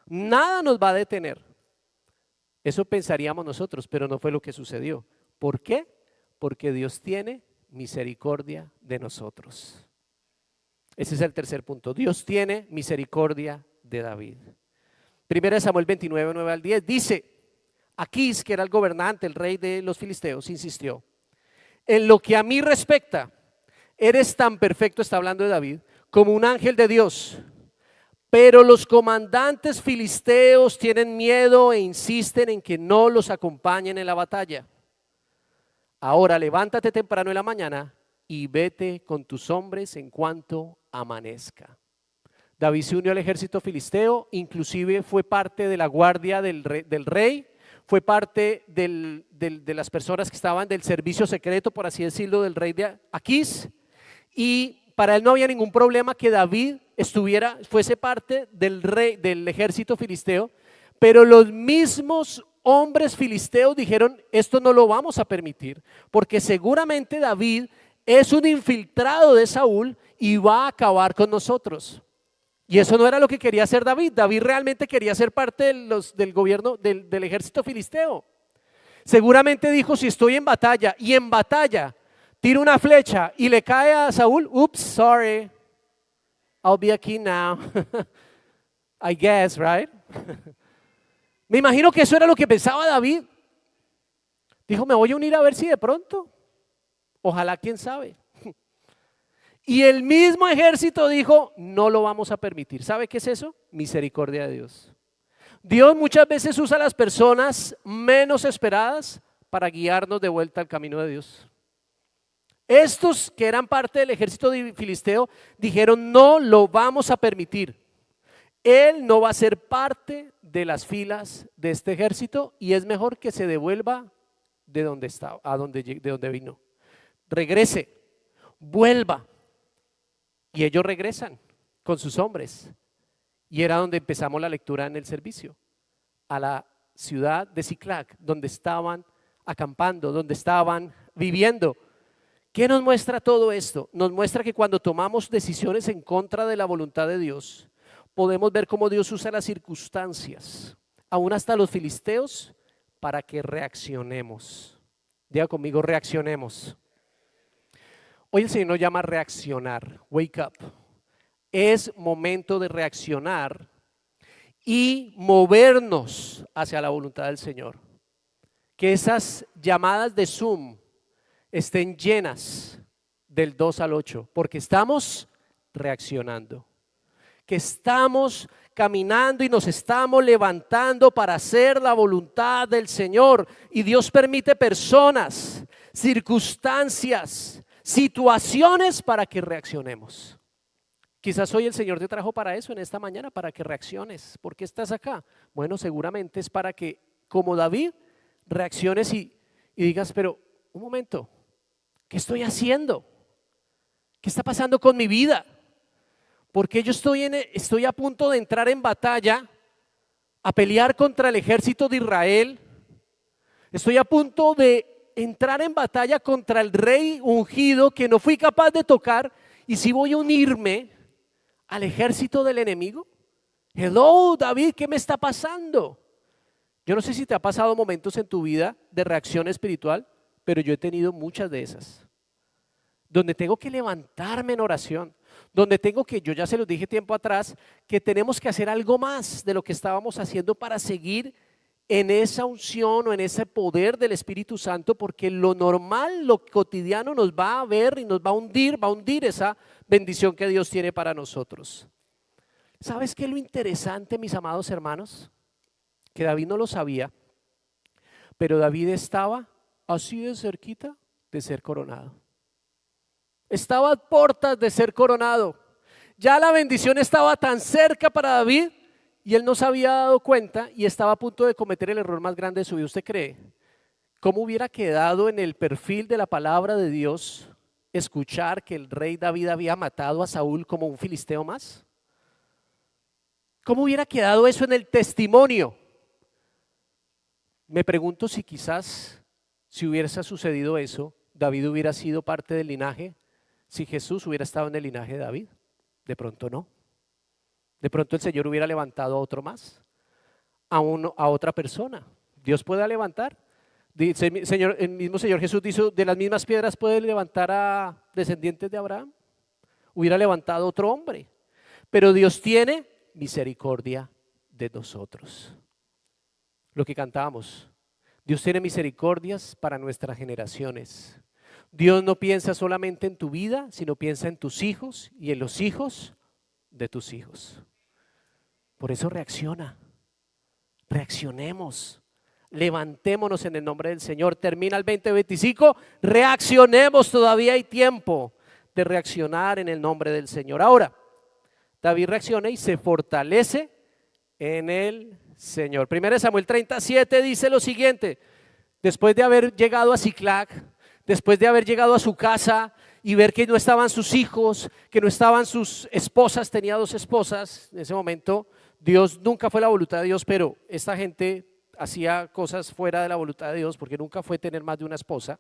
Nada nos va a detener. Eso pensaríamos nosotros, pero no fue lo que sucedió. ¿Por qué? Porque Dios tiene misericordia de nosotros. Ese es el tercer punto. Dios tiene misericordia de David. 1 Samuel 29, 9 al 10 dice: Aquís, que era el gobernante, el rey de los filisteos, insistió: en lo que a mí respecta, eres tan perfecto, está hablando de David, como un ángel de Dios. Pero los comandantes filisteos tienen miedo e insisten en que no los acompañen en la batalla. Ahora levántate temprano en la mañana y vete con tus hombres en cuanto amanezca. David se unió al ejército filisteo, inclusive fue parte de la guardia del rey, fue parte de las personas que estaban del servicio secreto, por así decirlo, del rey de Aquís, y para él no había ningún problema que David fuese parte del ejército filisteo, pero los mismos hombres filisteos dijeron: esto no lo vamos a permitir, porque seguramente David es un infiltrado de Saúl y va a acabar con nosotros. Y eso no era lo que quería hacer David. David realmente quería ser parte del gobierno del ejército filisteo. Seguramente dijo: si estoy en batalla y en batalla tiro una flecha y le cae a Saúl, oops, sorry, I'll be a king now. I guess, right? Me imagino que eso era lo que pensaba David. Dijo: me voy a unir a ver si de pronto, ojalá, quién sabe. Y el mismo ejército dijo: no lo vamos a permitir. ¿Sabe qué es eso? Misericordia de Dios. Dios muchas veces usa a las personas menos esperadas para guiarnos de vuelta al camino de Dios. Estos que eran parte del ejército filisteo dijeron: no lo vamos a permitir. Él no va a ser parte de las filas de este ejército y es mejor que se devuelva de donde estaba, de donde vino. Regrese, vuelva. Y ellos regresan con sus hombres. Y era donde empezamos la lectura en el servicio, a la ciudad de Siclac, donde estaban acampando, donde estaban viviendo. ¿Qué nos muestra todo esto? Nos muestra que cuando tomamos decisiones en contra de la voluntad de Dios, podemos ver cómo Dios usa las circunstancias, aún hasta los filisteos, para que reaccionemos. Diga conmigo, reaccionemos. Hoy el Señor nos llama a reaccionar, wake up. Es momento de reaccionar y movernos hacia la voluntad del Señor. Que esas llamadas de Zoom estén llenas del 2 al 8, porque estamos reaccionando. Que estamos caminando y nos estamos levantando para hacer la voluntad del Señor. Y Dios permite personas, circunstancias, situaciones para que reaccionemos. Quizás hoy el Señor te trajo para eso en esta mañana, para que reacciones. ¿Por qué estás acá? Bueno, seguramente es para que, como David, reacciones y digas, pero un momento, ¿qué estoy haciendo? ¿Qué está pasando con mi vida? Porque yo estoy a punto de entrar en batalla, a pelear contra el ejército de Israel. Estoy a punto de entrar en batalla contra el rey ungido que no fui capaz de tocar. Y si voy a unirme al ejército del enemigo. Hello, David, ¿qué me está pasando? Yo no sé si te ha pasado momentos en tu vida de reacción espiritual, pero yo he tenido muchas de esas. Donde tengo que levantarme en oración, donde tengo que, yo ya se los dije tiempo atrás, que tenemos que hacer algo más de lo que estábamos haciendo para seguir en esa unción o en ese poder del Espíritu Santo, porque lo normal, lo cotidiano nos va a ver y nos va a hundir esa bendición que Dios tiene para nosotros. ¿Sabes qué es lo interesante, mis amados hermanos? Que David no lo sabía, pero David estaba así de cerquita de ser coronado. Estaba a puertas de ser coronado. Ya la bendición estaba tan cerca para David y él no se había dado cuenta y estaba a punto de cometer el error más grande de su vida. ¿Usted cree? ¿Cómo hubiera quedado en el perfil de la palabra de Dios escuchar que el rey David había matado a Saúl como un filisteo más? ¿Cómo hubiera quedado eso en el testimonio? Me pregunto si quizás, si hubiese sucedido eso, David hubiera sido parte del linaje, si Jesús hubiera estado en el linaje de David. De pronto no. De pronto el Señor hubiera levantado a otro más, a otra persona. Dios puede levantar. Dice, el mismo Señor Jesús dijo, de las mismas piedras puede levantar a descendientes de Abraham. Hubiera levantado otro hombre. Pero Dios tiene misericordia de nosotros. Lo que cantábamos, Dios tiene misericordias para nuestras generaciones. Dios no piensa solamente en tu vida, sino piensa en tus hijos y en los hijos de tus hijos. Por eso reaccionemos, levantémonos en el nombre del Señor. Termina el 2025, reaccionemos, todavía hay tiempo de reaccionar en el nombre del Señor. Ahora, David reacciona y se fortalece en el Señor. 1 Samuel 37 dice lo siguiente: después de haber llegado a Siclac, después de haber llegado a su casa y ver que no estaban sus hijos, que no estaban sus esposas, tenía 2 esposas en ese momento. Dios, nunca fue la voluntad de Dios, pero esta gente hacía cosas fuera de la voluntad de Dios, porque nunca fue tener más de una esposa.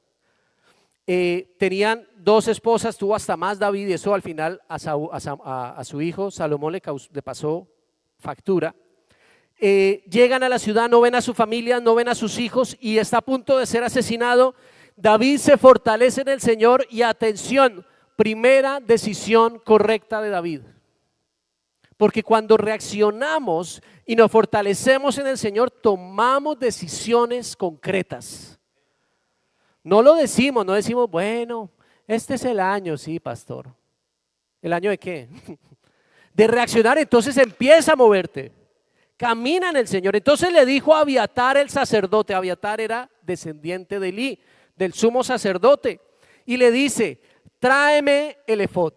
Tenían 2 esposas, tuvo hasta más David, y eso al final a su hijo Salomón le pasó factura. Llegan a la ciudad, no ven a su familia, no ven a sus hijos y está a punto de ser asesinado. David se fortalece en el Señor y atención, primera decisión correcta de David. Porque cuando reaccionamos y nos fortalecemos en el Señor, tomamos decisiones concretas. No lo decimos, no decimos, bueno, este es el año, sí, pastor. ¿El año de qué? De reaccionar, entonces empieza a moverte. Camina en el Señor. Entonces le dijo a Abiatar el sacerdote, Abiatar era descendiente de Elí, del sumo sacerdote, y le dice, tráeme el efod.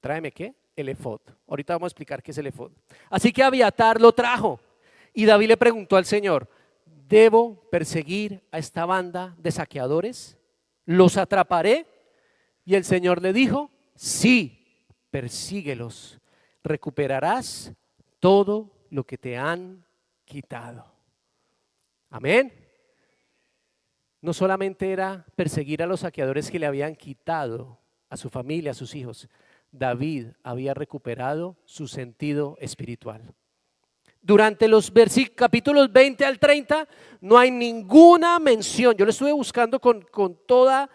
¿Tráeme qué? El efod. Ahorita vamos a explicar qué es el efod. Así que Abiatar lo trajo y David le preguntó al Señor, ¿debo perseguir a esta banda de saqueadores? ¿Los atraparé? Y el Señor le dijo, sí, persíguelos, recuperarás todo lo que te han quitado. Amén. No solamente era perseguir a los saqueadores que le habían quitado a su familia, a sus hijos. David había recuperado su sentido espiritual. Durante los capítulos 20 al 30 no hay ninguna mención, yo lo estuve buscando con toda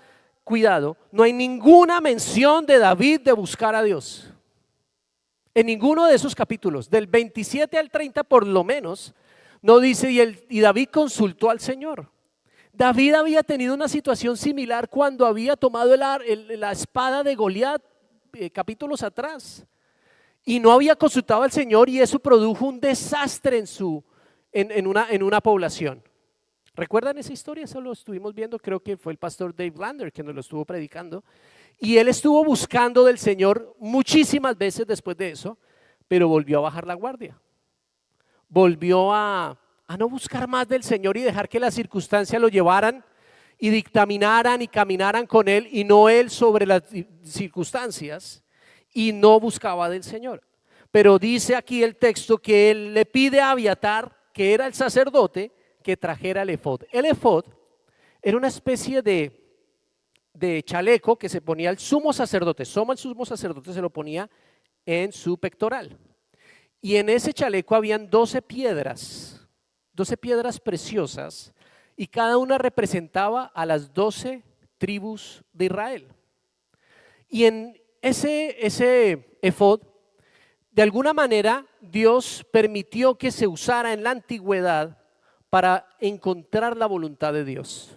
cuidado, no hay ninguna mención de David de buscar a Dios. En ninguno de esos capítulos, del 27 al 30 por lo menos, no dice y David consultó al Señor. David había tenido una situación similar cuando había tomado la espada de Goliat capítulos atrás y no había consultado al Señor, y eso produjo un desastre en una población. ¿Recuerdan esa historia? Eso lo estuvimos viendo, creo que fue el pastor Dave Lander que nos lo estuvo predicando, y él estuvo buscando del Señor muchísimas veces después de eso, pero volvió a bajar la guardia, volvió a no buscar más del Señor y dejar que las circunstancias lo llevaran y dictaminaran y caminaran con él y no él sobre las circunstancias, y no buscaba del Señor. Pero dice aquí el texto que él le pide a Abiatar, que era el sacerdote, que trajera el efod. El efod era una especie de chaleco que se ponía el sumo sacerdote. El sumo sacerdote se lo ponía en su pectoral. Y en ese chaleco habían 12 piedras preciosas, y cada una representaba a las 12 tribus de Israel. Y en ese efod, de alguna manera, Dios permitió que se usara en la antigüedad para encontrar la voluntad de Dios,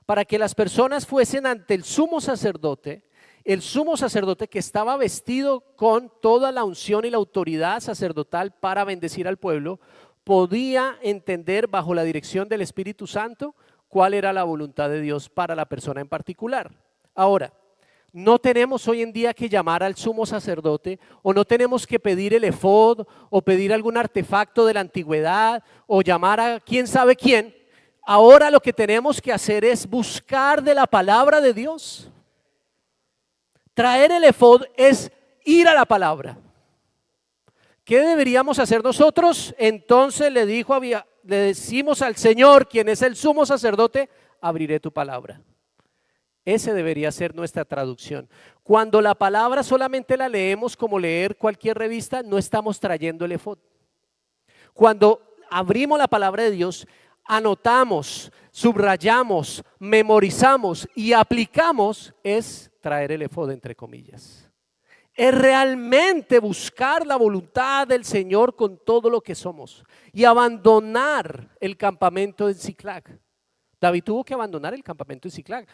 para que las personas fuesen ante el sumo sacerdote que estaba vestido con toda la unción y la autoridad sacerdotal para bendecir al pueblo, podía entender bajo la dirección del Espíritu Santo cuál era la voluntad de Dios para la persona en particular. Ahora, no tenemos hoy en día que llamar al sumo sacerdote, o no tenemos que pedir el efod o pedir algún artefacto de la antigüedad o llamar a quién sabe quién. Ahora lo que tenemos que hacer es buscar de la palabra de Dios. Traer el efod es ir a la palabra. ¿Qué deberíamos hacer nosotros? Entonces le decimos al Señor, quien es el sumo sacerdote, abriré tu palabra. Ese debería ser nuestra traducción. Cuando la palabra solamente la leemos como leer cualquier revista, no estamos trayendo el efod. Cuando abrimos la palabra de Dios, anotamos, subrayamos, memorizamos y aplicamos, es traer el efod entre comillas. Es realmente buscar la voluntad del Señor con todo lo que somos y abandonar el campamento en Ziklag. David tuvo que abandonar el campamento en Ziklag.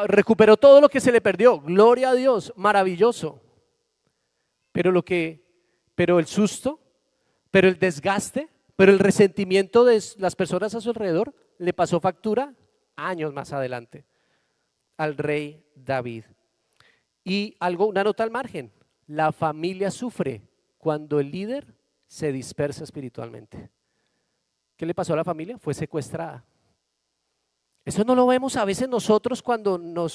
Recuperó todo lo que se le perdió, gloria a Dios, maravilloso. Pero el susto, pero el desgaste, pero el resentimiento de las personas a su alrededor le pasó factura años más adelante al rey David. Y una nota al margen: la familia sufre cuando el líder se dispersa espiritualmente. ¿Qué le pasó a la familia? Fue secuestrada. Eso no lo vemos a veces nosotros cuando no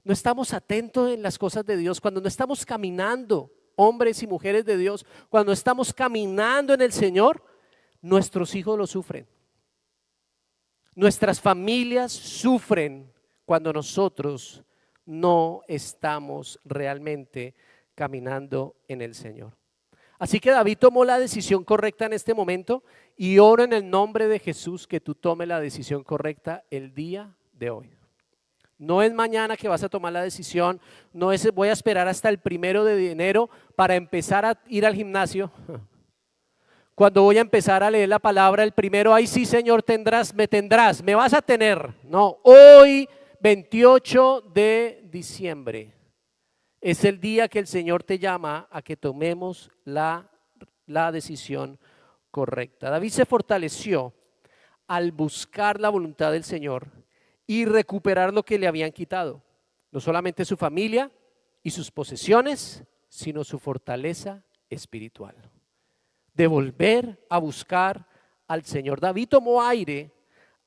estamos atentos en las cosas de Dios, cuando no estamos caminando, hombres y mujeres de Dios, cuando estamos caminando en el Señor, nuestros hijos lo sufren. Nuestras familias sufren cuando nosotros no estamos realmente caminando en el Señor. Así que David tomó la decisión correcta en este momento, y oro en el nombre de Jesús que tú tomes la decisión correcta el día de hoy. No es mañana que vas a tomar la decisión, no es voy a esperar hasta el 1 de enero para empezar a ir al gimnasio. Cuando voy a empezar a leer la palabra el primero, ay sí Señor, me vas a tener. No, hoy 28 de diciembre es el día que el Señor te llama a que tomemos la decisión correcta. David se fortaleció al buscar la voluntad del Señor y recuperar lo que le habían quitado. No solamente su familia y sus posesiones, sino su fortaleza espiritual. De volver a buscar al Señor. David tomó aire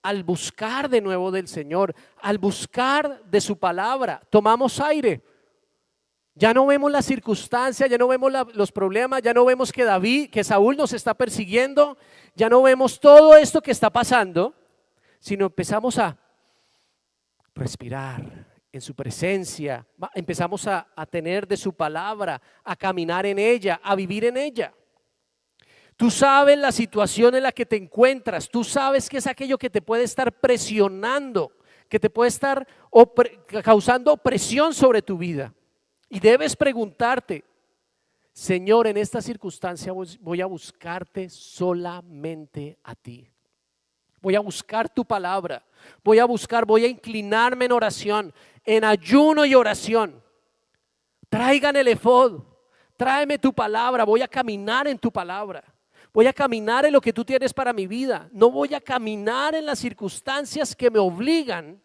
al buscar de nuevo del Señor, al buscar de su palabra, tomamos aire. Ya no vemos las circunstancias, ya no vemos los problemas, ya no vemos que Saúl nos está persiguiendo, ya no vemos todo esto que está pasando, sino empezamos a respirar en su presencia, empezamos a tener de su palabra, a caminar en ella, a vivir en ella. Tú sabes la situación en la que te encuentras, tú sabes que es aquello que te puede estar presionando, que te puede estar causando opresión sobre tu vida. Y debes preguntarte, Señor, en esta circunstancia voy a buscarte solamente a ti. Voy a buscar tu palabra, voy a inclinarme en oración, en ayuno y oración. Traigan el efod, tráeme tu palabra, voy a caminar en tu palabra. Voy a caminar en lo que tú tienes para mi vida. No voy a caminar en las circunstancias que me obligan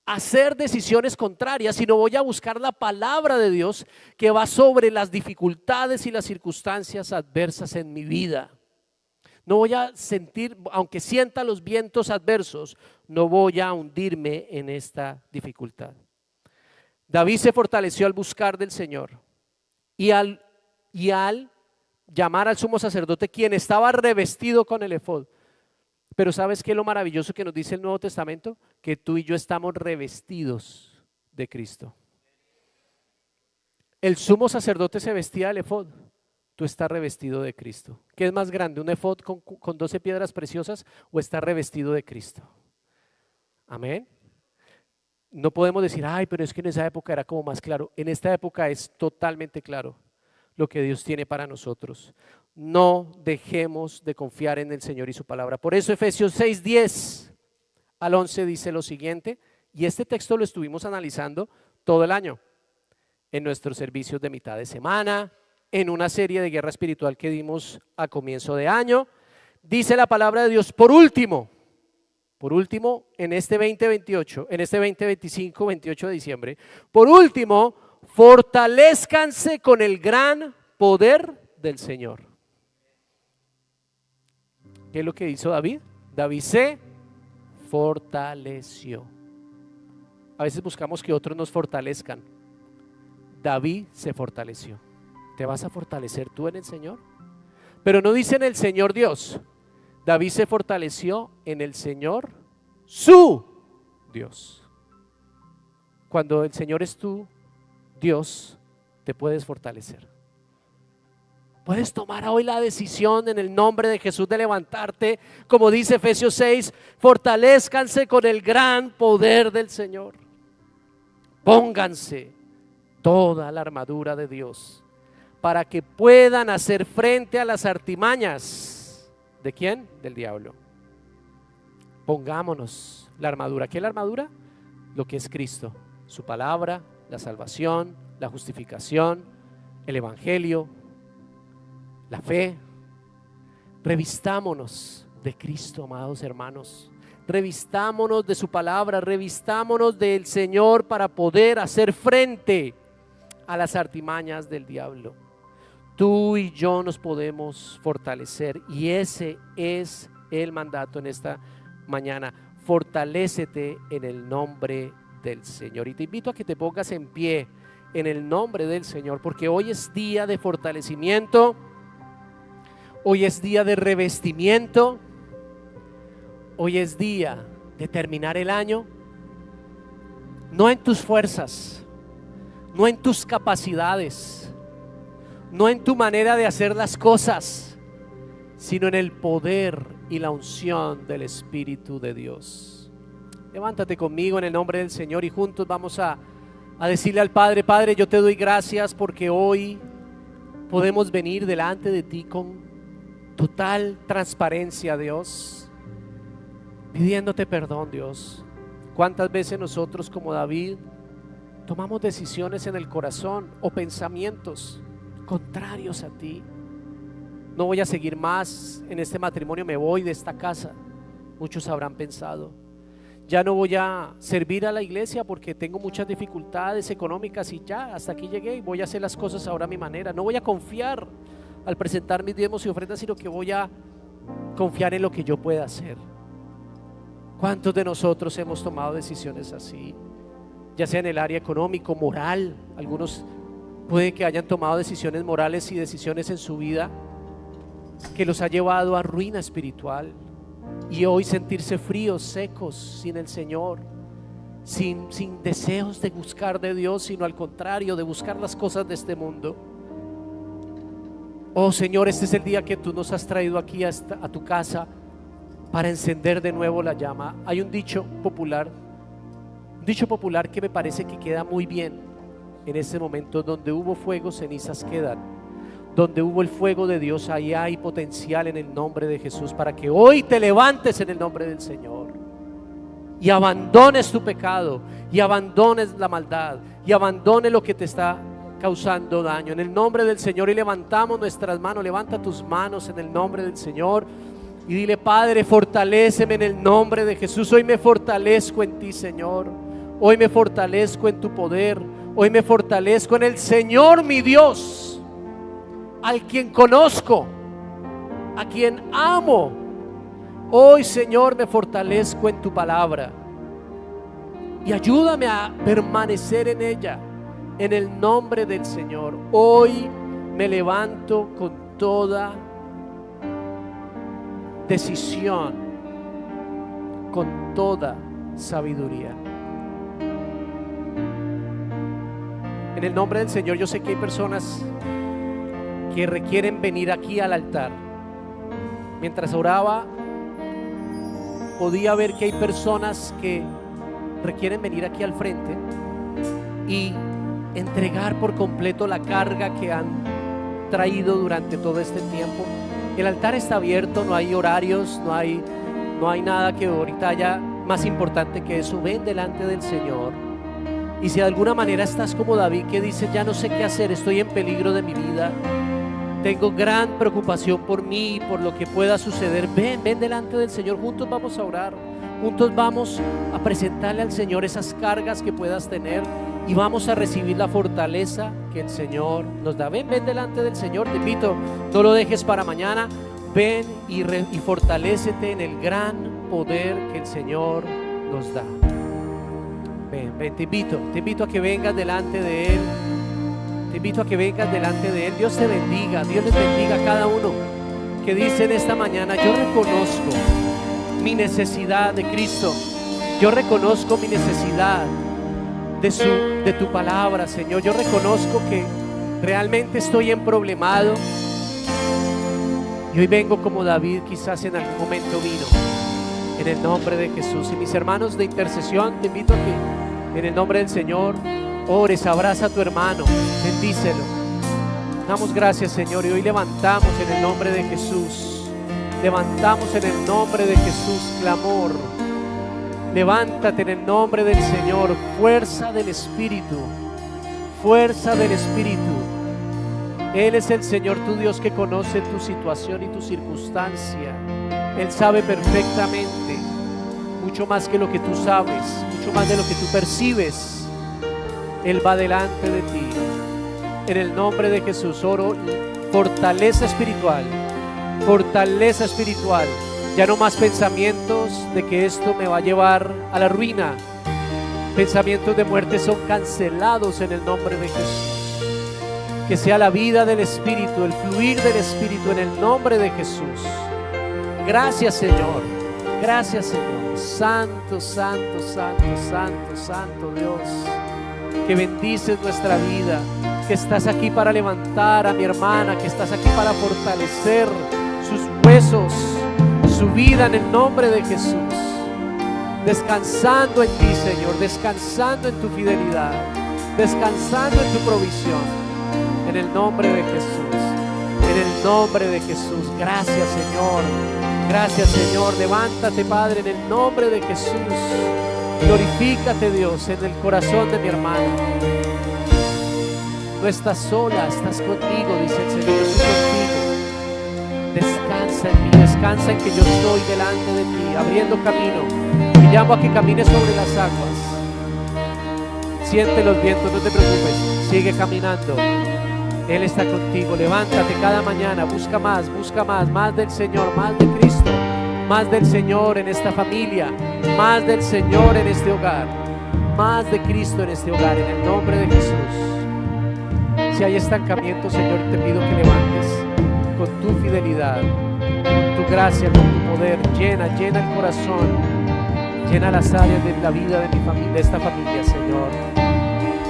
a hacer decisiones contrarias, sino voy a buscar la palabra de Dios que va sobre las dificultades y las circunstancias adversas en mi vida. No voy a sentir, aunque sienta los vientos adversos, no voy a hundirme en esta dificultad. David se fortaleció al buscar del Señor y al llamar al sumo sacerdote, quien estaba revestido con el efod. Pero ¿sabes qué es lo maravilloso que nos dice el Nuevo Testamento? Que tú y yo estamos revestidos de Cristo. El sumo sacerdote se vestía del efod. Tú estás revestido de Cristo. ¿Qué es más grande, un efod con 12 piedras preciosas o estar revestido de Cristo? Amén. No podemos decir, ay, pero es que en esa época era como más claro. En esta época es totalmente claro lo que Dios tiene para nosotros. No dejemos de confiar en el Señor y su palabra. Por eso Efesios 6:10 al 11 dice lo siguiente, y este texto lo estuvimos analizando todo el año, en nuestros servicios de mitad de semana, en una serie de guerra espiritual que dimos a comienzo de año. Dice la palabra de Dios, por último, en este 2028, en este 2025, 28 de diciembre, por último, fortalezcanse con el gran poder del Señor. ¿Qué es lo que hizo David? David se fortaleció. A veces buscamos que otros nos fortalezcan. David se fortaleció. ¿Te vas a fortalecer tú en el Señor? Pero no dice en el Señor Dios. David se fortaleció en el Señor, su Dios. Cuando el Señor es tu Dios, te puedes fortalecer. Puedes tomar hoy la decisión en el nombre de Jesús de levantarte, como dice Efesios 6, fortalezcanse con el gran poder del Señor. Pónganse toda la armadura de Dios para que puedan hacer frente a las artimañas. ¿De quién? Del diablo. Pongámonos la armadura. ¿Qué es la armadura? Lo que es Cristo, su palabra, la salvación, la justificación, el evangelio, la fe. Revistámonos de Cristo, amados hermanos. Revistámonos de su palabra, revistámonos del Señor para poder hacer frente a las artimañas del diablo. Tú y yo nos podemos fortalecer y ese es el mandato en esta mañana. Fortalécete en el nombre del Señor. Y te invito a que te pongas en pie en el nombre del Señor, porque hoy es día de fortalecimiento, hoy es día de revestimiento, hoy es día de terminar el año, no en tus fuerzas, no en tus capacidades, no en tu manera de hacer las cosas, sino en el poder y la unción del Espíritu de Dios. Levántate conmigo en el nombre del Señor y juntos vamos a decirle al Padre: Padre, yo te doy gracias porque hoy podemos venir delante de ti con total transparencia, Dios, pidiéndote perdón, Dios. ¿Cuántas veces nosotros, como David, tomamos decisiones en el corazón o pensamientos contrarios a ti? No voy a seguir más en este matrimonio, me voy de esta casa. Muchos habrán pensado. Ya no voy a servir a la iglesia porque tengo muchas dificultades económicas y ya, hasta aquí llegué y voy a hacer las cosas ahora a mi manera. No voy a confiar al presentar mis diezmos y ofrendas, sino que voy a confiar en lo que yo pueda hacer. ¿Cuántos de nosotros hemos tomado decisiones así? Ya sea en el área económico, moral. Algunos puede que hayan tomado decisiones morales y decisiones en su vida que los ha llevado a ruina espiritual, y hoy sentirse fríos, secos, sin el Señor, sin deseos de buscar de Dios, sino al contrario, de buscar las cosas de este mundo. Oh Señor, este es el día que tú nos has traído aquí a tu casa para encender de nuevo la llama. Hay un dicho popular que me parece que queda muy bien en este momento: donde hubo fuego, cenizas quedan. Donde hubo el fuego de Dios, ahí hay potencial en el nombre de Jesús, para que hoy te levantes en el nombre del Señor y abandones tu pecado, y abandones la maldad, y abandones lo que te está causando daño en el nombre del Señor. Y levantamos nuestras manos. Levanta tus manos en el nombre del Señor y dile: Padre, fortaléceme en el nombre de Jesús. Hoy me fortalezco en ti, Señor. Hoy me fortalezco en tu poder. Hoy me fortalezco en el Señor mi Dios, al quien conozco, a quien amo. Hoy, Señor, me fortalezco en tu palabra y ayúdame a permanecer en ella en el nombre del Señor. Hoy me levanto con toda decisión, con toda sabiduría. En el nombre del Señor, yo sé que hay personas que requieren venir aquí al altar. Mientras oraba, podía ver que hay personas que requieren venir aquí al frente y entregar por completo la carga que han traído durante todo este tiempo. El altar está abierto, no hay horarios, no hay nada que ahorita haya más importante que eso. Ven delante del Señor. Y si de alguna manera estás como David, que dice: ya no sé qué hacer, estoy en peligro de mi vida, tengo gran preocupación por mí y por lo que pueda suceder, ven delante del Señor. Juntos vamos a orar, juntos vamos a presentarle al Señor esas cargas que puedas tener, y vamos a recibir la fortaleza que el Señor nos da. Ven delante del Señor. Te invito, no lo dejes para mañana. Ven y fortalécete en el gran poder que el Señor nos da. Ven, te invito a que vengas delante de Él. Te invito a que vengas delante de Él. Dios te bendiga, Dios les bendiga a cada uno que dice en esta mañana: yo reconozco mi necesidad de Cristo. Yo reconozco mi necesidad de tu palabra, Señor. Yo reconozco que realmente estoy emproblemado, y hoy vengo como David quizás en algún momento vino, en el nombre de Jesús. Y mis hermanos de intercesión, te invito a que en el nombre del Señor ores, abraza a tu hermano, bendícelo. Damos gracias, Señor, y hoy levantamos en el nombre de Jesús. Levantamos en el nombre de Jesús clamor. Levántate en el nombre del Señor. Fuerza del Espíritu, fuerza del Espíritu. Él es el Señor tu Dios, que conoce tu situación y tu circunstancia. Él sabe perfectamente, mucho más que lo que tú sabes, mucho más de lo que tú percibes. Él va delante de ti. En el nombre de Jesús oro fortaleza espiritual, fortaleza espiritual. Ya no más pensamientos de que esto me va a llevar a la ruina. Pensamientos de muerte son cancelados en el nombre de Jesús. Que sea la vida del Espíritu, el fluir del Espíritu en el nombre de Jesús. Gracias, Señor. Gracias, Señor. Santo, santo, santo, santo, santo Dios, que bendices nuestra vida, que estás aquí para levantar a mi hermana, que estás aquí para fortalecer sus huesos, su vida en el nombre de Jesús. Descansando en ti, Señor, descansando en tu fidelidad, descansando en tu provisión, en el nombre de Jesús, en el nombre de Jesús. Gracias, Señor. Gracias, Señor. Levántate, Padre, en el nombre de Jesús. Glorifícate, Dios, en el corazón de mi hermano. No estás sola, estás conmigo, dice el Señor. Estoy contigo. Descansa en mí, descansa en que yo estoy delante de ti, abriendo camino. Te llamo a que camines sobre las aguas. Siente los vientos, no te preocupes, sigue caminando. Él está contigo. Levántate cada mañana, busca más del Señor, más de Cristo. más del Señor en esta familia, más del Señor en este hogar, más de Cristo en este hogar, en el nombre de Jesús. Si hay estancamiento, Señor, te pido que levantes con tu fidelidad, con tu gracia, con tu poder. Llena el corazón, llena las áreas de la vida de mi familia, de esta familia, Señor.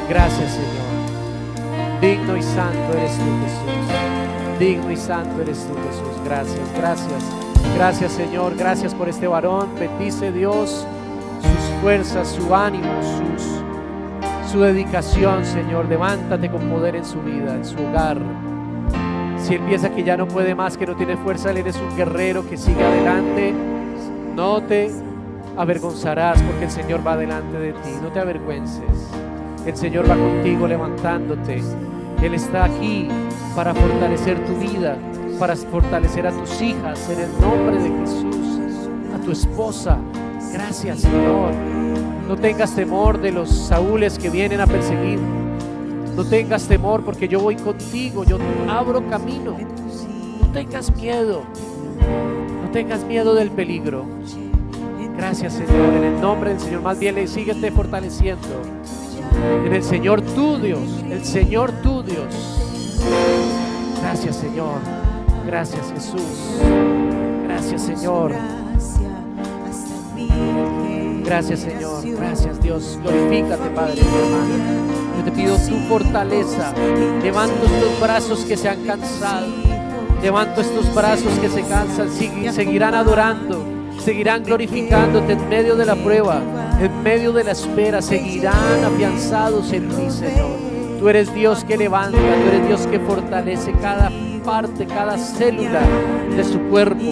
Gracias, Señor. Digno y santo eres tú, Jesús. Digno y santo eres tú, Jesús. Gracias, Señor. Gracias por este varón. Bendice, Dios, sus fuerzas, su ánimo, su dedicación, Señor. Levántate con poder en su vida, en su hogar. Si él piensa que ya no puede más, que no tiene fuerza, él eres un guerrero que sigue adelante. No te avergonzarás, porque el Señor va delante de ti. No te avergüences. El Señor va contigo levantándote. Él está aquí para fortalecer tu vida, para fortalecer a tus hijas, en el nombre de Jesús, a tu esposa. Gracias, Señor. No tengas temor de los Saúles que vienen a perseguir. No tengas temor, porque yo voy contigo, yo abro camino. No tengas miedo. No tengas miedo del peligro. Gracias, Señor, en el nombre del Señor. Más bien le síguete fortaleciendo en el Señor tu Dios, el Señor tu Dios. Gracias, Señor. Gracias, Jesús. Gracias, Señor. Gracias, Señor. Gracias, Dios. Glorifícate, Padre, mi hermano. Yo te pido tu fortaleza. Levanto estos brazos que se han cansado. Levanto estos brazos que se cansan. Seguirán adorando. Seguirán glorificándote en medio de la prueba, en medio de la espera. Seguirán afianzados en ti, Señor. Tú eres Dios que levanta, tú eres Dios que fortalece cada parte, cada célula de su cuerpo.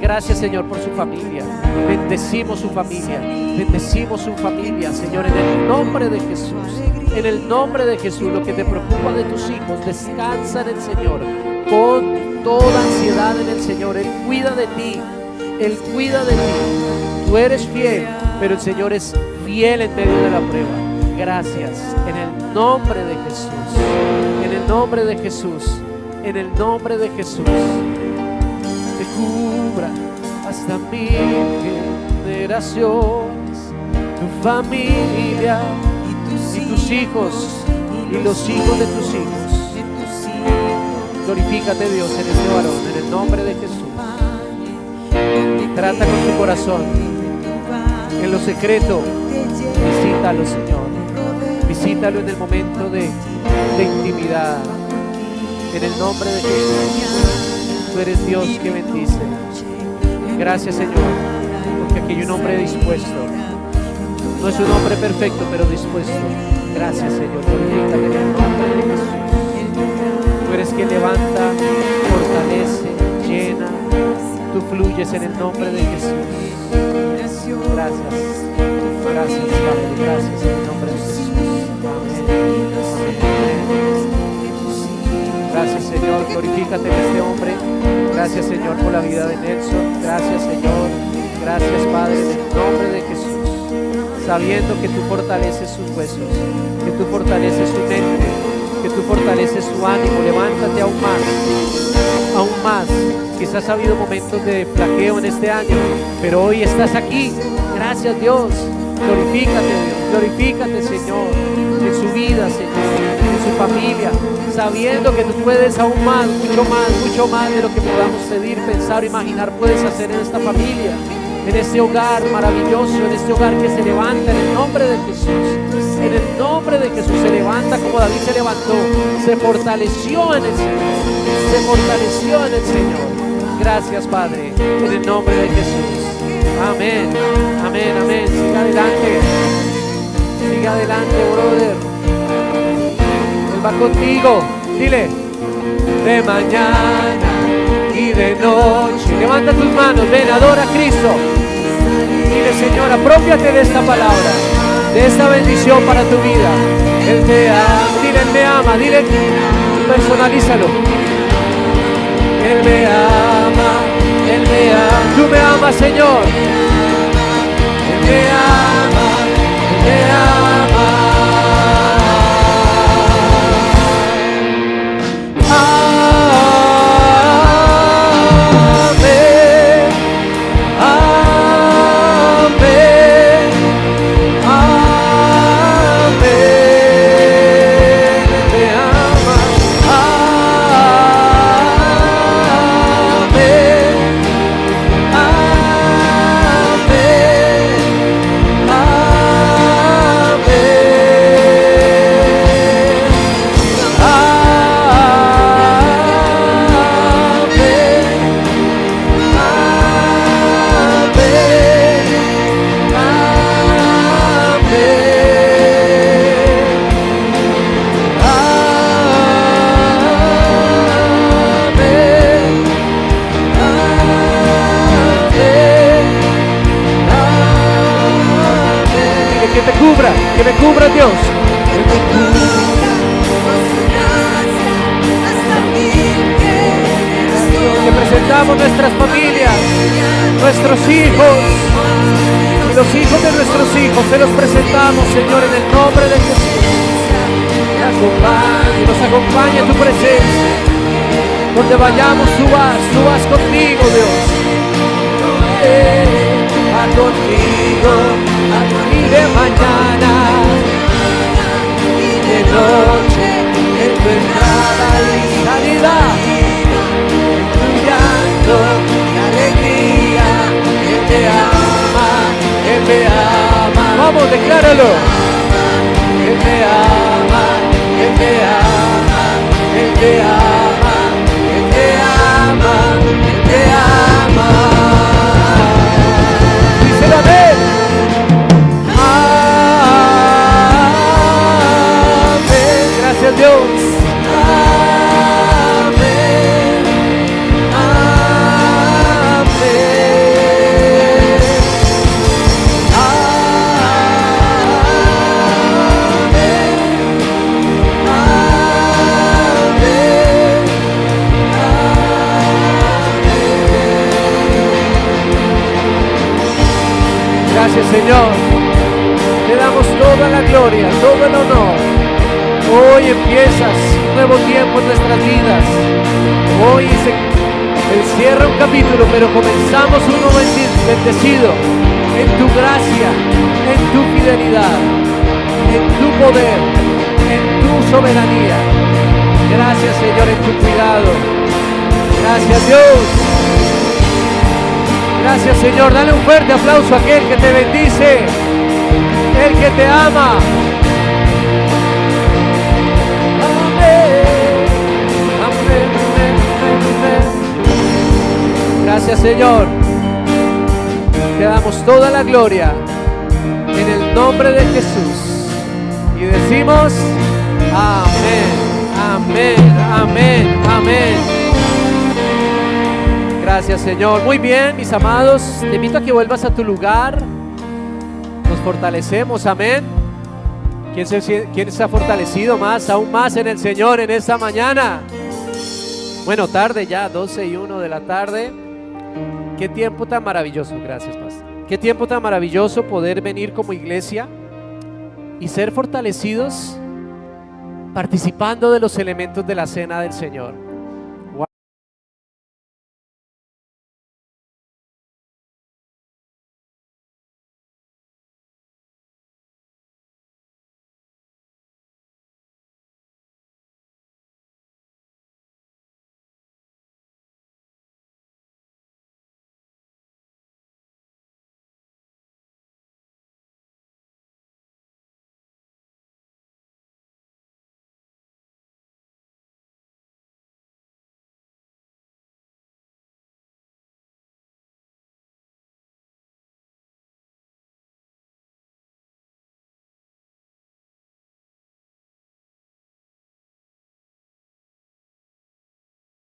Gracias, Señor, por su familia. Bendecimos su familia. Bendecimos su familia, Señor, en el nombre de Jesús. En el nombre de Jesús, lo que te preocupa de tus hijos, descansa en el Señor. Pon toda ansiedad en el Señor. Él cuida de ti. Él cuida de ti. Tú eres fiel, pero el Señor es fiel en medio de la prueba. Gracias. En el nombre de Jesús. En el nombre de Jesús. En el nombre de Jesús. Te cubra hasta 1000 generaciones, tu familia y tus hijos y los hijos de tus hijos. Glorifícate, Dios, en este varón, en el nombre de Jesús. Trata con su corazón. En lo secreto, visítalo, Señor. Visítalo en el momento de intimidad. En el nombre de Jesús. Tú eres Dios que bendice. Gracias, Señor, porque aquí hay un hombre dispuesto. No es un hombre perfecto, pero dispuesto. Gracias, Señor. Glorifícate en el nombre de Jesús. Tú eres quien levanta, fortalece, llena. Tú fluyes en el nombre de Jesús. Gracias. Gracias, Padre. Gracias en el nombre de Jesús. Amén. Gracias, Señor. Glorifícate en este hombre. Gracias, Señor, por la vida de Nelson. Gracias, Señor. Gracias, Padre, en el nombre de Jesús. Sabiendo que tú fortaleces sus huesos, que tú fortaleces su mente, que tú fortaleces su ánimo. Levántate aún más. Aún más. Quizás ha habido momentos de flaqueo en este año, pero hoy estás aquí. Gracias, Dios. Glorifícate, Dios. Glorifícate, Señor, en su vida, Señor, en su familia, sabiendo que tú puedes aún más, mucho más de lo que podamos pedir, pensar o imaginar, puedes hacer en esta familia, en este hogar maravilloso, en este hogar que se levanta en el nombre de Jesús. En el nombre de Jesús se levanta como David se levantó, se fortaleció en el Señor, se fortaleció en el Señor. Gracias, Padre, en el nombre de Jesús. Amén, amén, amén. Siga adelante, brother. Él va contigo. Dile, de mañana y de noche. Levanta tus manos, ven, adora a Cristo. Dile, Señor, aprópiate de esta palabra, de esta bendición para tu vida. Él te ama, dile, Él me ama, dile, personalízalo. Él me ama, Él me ama, tú me amas, Señor. Él me ama, Él me ama. Amén, Te presentamos nuestras familias, nuestros hijos y los hijos de nuestros hijos. Te los presentamos, Señor, en el nombre de Jesús. Nos acompaña tu presencia. Donde vayamos, tú vas conmigo, Dios. Va contigo, y de mañana y de noche, en tu entrada y salida, en tu llanto y alegría. Él te ama, Él te ama. Vamos, decláralo. Él te ama, Él te ama, Él te ama, Él te ama, Él te ama. Díselo, amén. Amén. Gracias, Dios. Amén. Gracias, Señor. Te damos toda la gloria, todo el honor. Hoy empiezas un nuevo tiempo en nuestras vidas. Hoy se cierra un capítulo, pero comenzamos uno bendecido en tu gracia, en tu fidelidad, en tu poder, en tu soberanía. Gracias, Señor, en tu cuidado. Gracias, Dios. Gracias, Señor. Dale un fuerte aplauso a aquel que te bendice, el que te ama. Amén. Amén, amén, amén. Gracias, Señor. Te damos toda la gloria en el nombre de Jesús. Y decimos amén, amén, amén, amén. Gracias, Señor. Muy bien, mis amados, te invito a que vuelvas a tu lugar. Nos fortalecemos, amén. ¿Quién se ha fortalecido más, aún más en el Señor en esta mañana? Bueno, tarde ya, 12:01 de la tarde. Qué tiempo tan maravilloso, gracias, pastor. Qué tiempo tan maravilloso poder venir como iglesia y ser fortalecidos participando de los elementos de la cena del Señor.